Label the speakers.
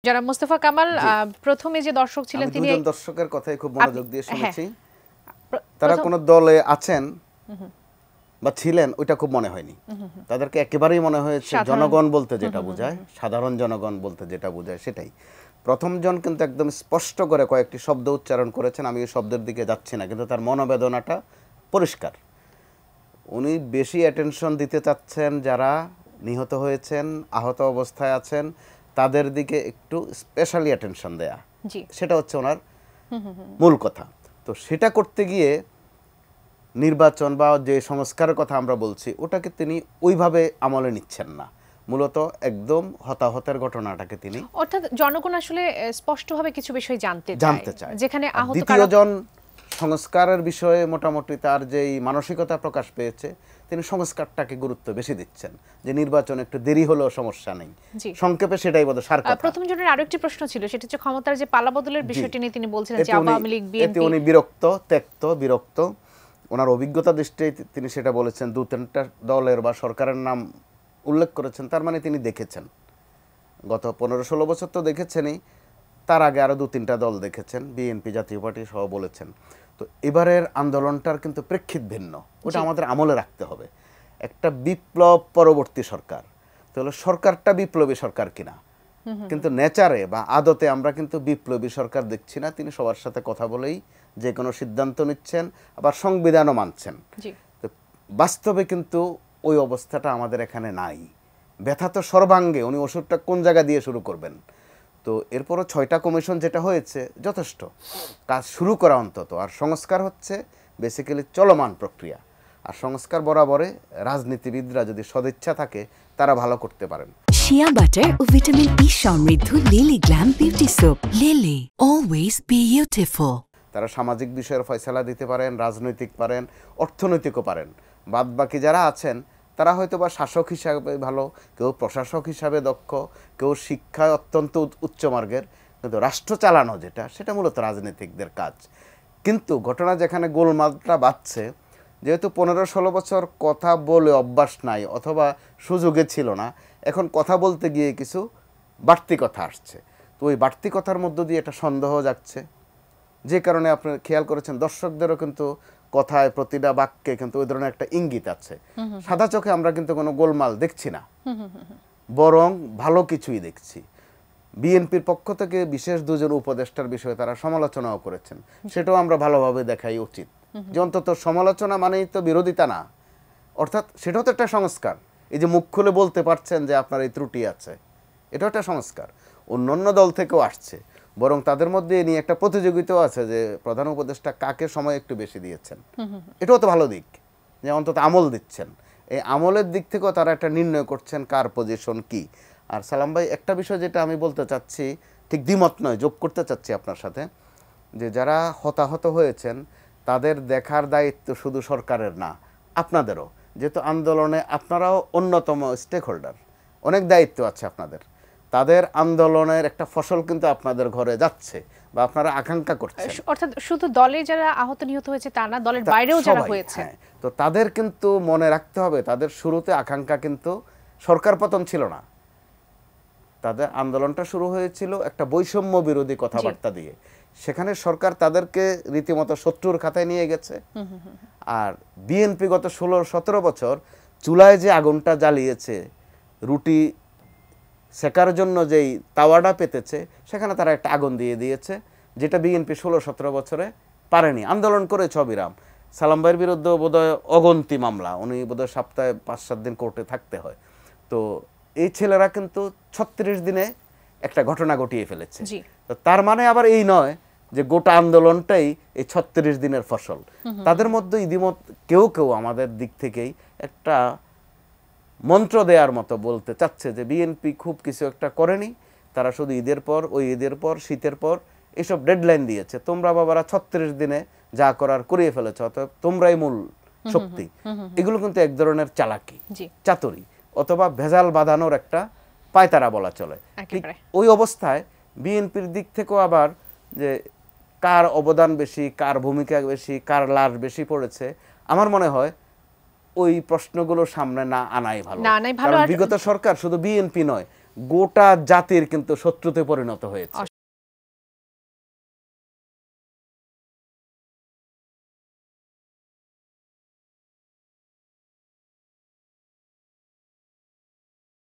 Speaker 1: জনাব মোস্তফা কামাল প্রথমে যে দর্শক ছিলেন তিনি
Speaker 2: দুজন দর্শকের কথাই খুব মনোযোগ দিয়ে শুনেছি। তারা কোন দলে আছেন বা ছিলেন ওইটা খুব মনে হয়নি, তাদেরকে একেবারেই মনে হয়েছে জনগণ বলতে যেটা বোঝায়, সাধারণ জনগণ বলতে যেটা বোঝায় সেটাই। প্রথম জন কিন্তু একদম স্পষ্ট করে কয়েকটি শব্দ উচ্চারণ করেছেন, আমি এই শব্দের দিকে যাচ্ছি না, কিন্তু তার মনোবেদনাটা পরিষ্কার। উনি বেশি অ্যাটেনশন দিতে চাচ্ছেন যারা নিহত হয়েছেন, আহত অবস্থায় আছেন, তাদের দিকে একটু স্পেশালি অ্যাটেনশন দেয়া, সেটা হচ্ছে ওনার মূল কথা। তো সেটা করতে গিয়ে নির্বাচন বা যে সংস্কারের কথা আমরা বলছি ওটাকে তিনি ওইভাবে আমলে নিচ্ছেন না, মূলত একদম হতাহতের ঘটনাটাকে তিনি,
Speaker 1: অর্থাৎ জনগণ আসলে স্পষ্টভাবে কিছু বিষয় জানতে চায়, যেখানে আহত
Speaker 2: দ্বিতীয়জন সংস্কারের বিষয়ে মোটামুটি তার যেই মানসিকতা প্রকাশ পেয়েছে, তিনি সংস্কারটাকে গুরুত্ব বেশি দিচ্ছেন, যে নির্বাচন একটু দেরি হলেও সমস্যা নেই, সংক্ষেপে সেটাই বোধহয় সার কথা।
Speaker 1: প্রথম জনের আরো একটি প্রশ্ন ছিল, সেটা হচ্ছে ক্ষমতার যে পালাবদলের বিষয়টি নিয়ে তিনি বলছিলেন যে আওয়ামী লীগ বিএনপি,
Speaker 2: উনি বিরক্ত, ওনার অভিজ্ঞতা দৃষ্টিতে তিনি সেটা বলেছেন। দু তিনটা দলের বা সরকারের নাম উল্লেখ করেছেন, তার মানে তিনি দেখেছেন, গত 15-16 বছর তো দেখেছেনই, তার আগে আরো 2-3টা দল দেখেছেন, বিএনপি জাতীয় পার্টি সহ বলেছেন। তো এবারের আন্দোলনটার কিন্তু প্রেক্ষিত ভিন্ন, ওটা আমাদের আমলে রাখতে হবে। একটা বিপ্লব পরবর্তী সরকার, তাহলে সরকারটা বিপ্লবী সরকার কিনা, কিন্তু নেচারে বা আদতে আমরা কিন্তু বিপ্লবী সরকার দেখছি না। তিনি সবার সাথে কথা বলেই যে কোনো সিদ্ধান্ত নিচ্ছেন, আবার সংবিধানও মানছেন। তো বাস্তবে কিন্তু ওই অবস্থাটা আমাদের এখানে নাই। ব্যথা তো সর্বাঙ্গে, উনি ওষুধটা কোন জায়গা দিয়ে শুরু করবেন? তো এরপরও 6টা কমিশন যেটা হয়েছে যথেষ্ট, কাজ শুরু করা অন্তত। আর সংস্কার হচ্ছে বেসিক্যালি চলমান প্রক্রিয়া, আর সংস্কার বরাবরে রাজনীতিবিদরা যদি সদিচ্ছা থাকে তারা ভালো করতে পারেন।
Speaker 3: শিয়া বাটার ও ভিটামিন ই সমৃদ্ধ lily glam beauty soap, lily always beautiful.
Speaker 2: তারা সামাজিক বিষয়ের ফয়সালা দিতে পারেন, রাজনৈতিক পারেন, অর্থনৈতিকও পারেন। বাদ বাকি যারা আছেন তারা হয়তো বা শাসক হিসাবে ভালো, কেউ প্রশাসক হিসাবে দক্ষ, কেউ শিক্ষায় অত্যন্ত উচ্চমার্গের, কিন্তু রাষ্ট্র চালানো যেটা, সেটা মূলত রাজনীতিকদের কাজ। কিন্তু ঘটনা যেখানে গোলমালটা বাজছে, যেহেতু 15-16 বছর কথা বলে অভ্যাস নাই অথবা সুযোগে ছিল না, এখন কথা বলতে গিয়ে কিছু বাড়তি কথা আসছে। তো ওই বাড়তি কথার মধ্য দিয়ে একটা সন্দেহ যাচ্ছে, যে কারণে আপনি খেয়াল করেছেন দর্শকদেরও কিন্তু কথায় প্রতিটা বাক্যে কিন্তু ওই ধরনের একটা ইঙ্গিত আছে। সাদা চোখে আমরা কিন্তু কোনো গোলমাল দেখছি না, বরং ভালো কিছুই দেখছি। বিএনপির পক্ষ থেকে বিশেষ 2 জন উপদেষ্টার বিষয়ে তারা সমালোচনাও করেছেন, সেটাও আমরা ভালোভাবে দেখাই উচিত, যে অন্তত সমালোচনা মানেই তো বিরোধিতা না, অর্থাৎ সেটাও তো একটা সংস্কার। এই যে মুখ খুলে বলতে পারছেন যে আপনার এই ত্রুটি আছে, এটাও একটা সংস্কার। অন্যান্য দল থেকেও আসছে, বরং তাদের মধ্যে নিয়ে একটা প্রতিযোগিতাও আছে যে প্রধান উপদেষ্টা কাকে সময় একটু বেশি দিয়েছেন। এটাও তো ভালো দিক, যে অন্তত আমল দিচ্ছেন। এই আমলের দিক থেকেও তারা একটা নির্ণয় করছেন কার পজিশন কি। আর সালাম ভাই, একটা বিষয় যেটা আমি বলতে চাচ্ছি, ঠিক দ্বিমত নয়, যোগ করতে চাচ্ছি আপনার সাথে, যে যারা হতাহত হয়েছেন তাদের দেখার দায়িত্ব শুধু সরকারের না, আপনাদেরও। যেহেতু আন্দোলনে আপনারাও অন্যতম স্টেক হোল্ডার, অনেক দায়িত্ব আছে আপনাদের। তাদের আন্দোলনের একটা ফসল কিন্তু আপনাদের ঘরে যাচ্ছে বা আপনারা আকাঙ্ক্ষা করছেন।
Speaker 1: অর্থাৎ শুধু দলে যারা আহত নিহত হয়েছে তা না, দলের বাইরেও যারা হয়েছে।
Speaker 2: তো তাদের কিন্তু মনে রাখতে হবে, তাদের শুরুতে আকাঙ্ক্ষা কিন্তু সরকার পতন ছিল না। তাদের আন্দোলনটা শুরু হয়েছিল একটা বৈষম্য বিরোধী কথাবার্তা দিয়ে। সেখানে সরকার তাদেরকে রীতিমতো শত্রুর খাতায় নিয়ে গেছে। আর বিএনপি গত 16-17 বছর চুলায় যে আগুনটা জ্বালিয়েছে, রুটি সেকার জন্য যেই তাওয়াটা পেতেছে, সেখানে তারা একটা আগুন দিয়ে দিয়েছে, যেটা বিএনপি 16-17 বছরে পারেনি। আন্দোলন করেছে অবিরাম। সালাম ভাইয়ের বিরুদ্ধে বোধহয় অগন্তি মামলা, উনি বোধহয় সপ্তাহে 5-7 দিন কোর্টে থাকতে হয়। তো এই ছেলেরা কিন্তু 36 দিনে একটা ঘটনা ঘটিয়ে ফেলেছে। তো তার মানে আবার এই নয় যে গোটা আন্দোলনটাই এই 36 দিনের ফসল। তাদের মধ্যে ইতিমধ্যে কেউ কেউ আমাদের দিক থেকেই একটা মন্ত্র দেওয়ার মতো বলতে চাচ্ছে যে বিএনপি খুব কিছু একটা করেনি, তারা শুধু ঈদের পর, ওই ঈদের পর, শীতের পর এসব ডেডলাইন দিয়েছে। তোমরা বাবারা 36 দিনে যা করার করিয়ে ফেলেছ, অতএব তোমরাই মূল শক্তি। এগুলো কিন্তু এক ধরনের চালাকি, চাতুরি, অথবা ভেজাল বাঁধানোর একটা পায়তারা বলা চলে। ওই অবস্থায় বিএনপির দিক থেকেও আবার যে কার অবদান বেশি, কার ভূমিকা বেশি, কার লাশ বেশি পড়েছে, আমার মনে হয় ওই প্রশ্নগুলো সামনে না আনাই ভালো। কারণ বিগত সরকার শুধু বিএনপি নয়, গোটা জাতির কিন্তু শত্রুতে পরিণত হয়েছে।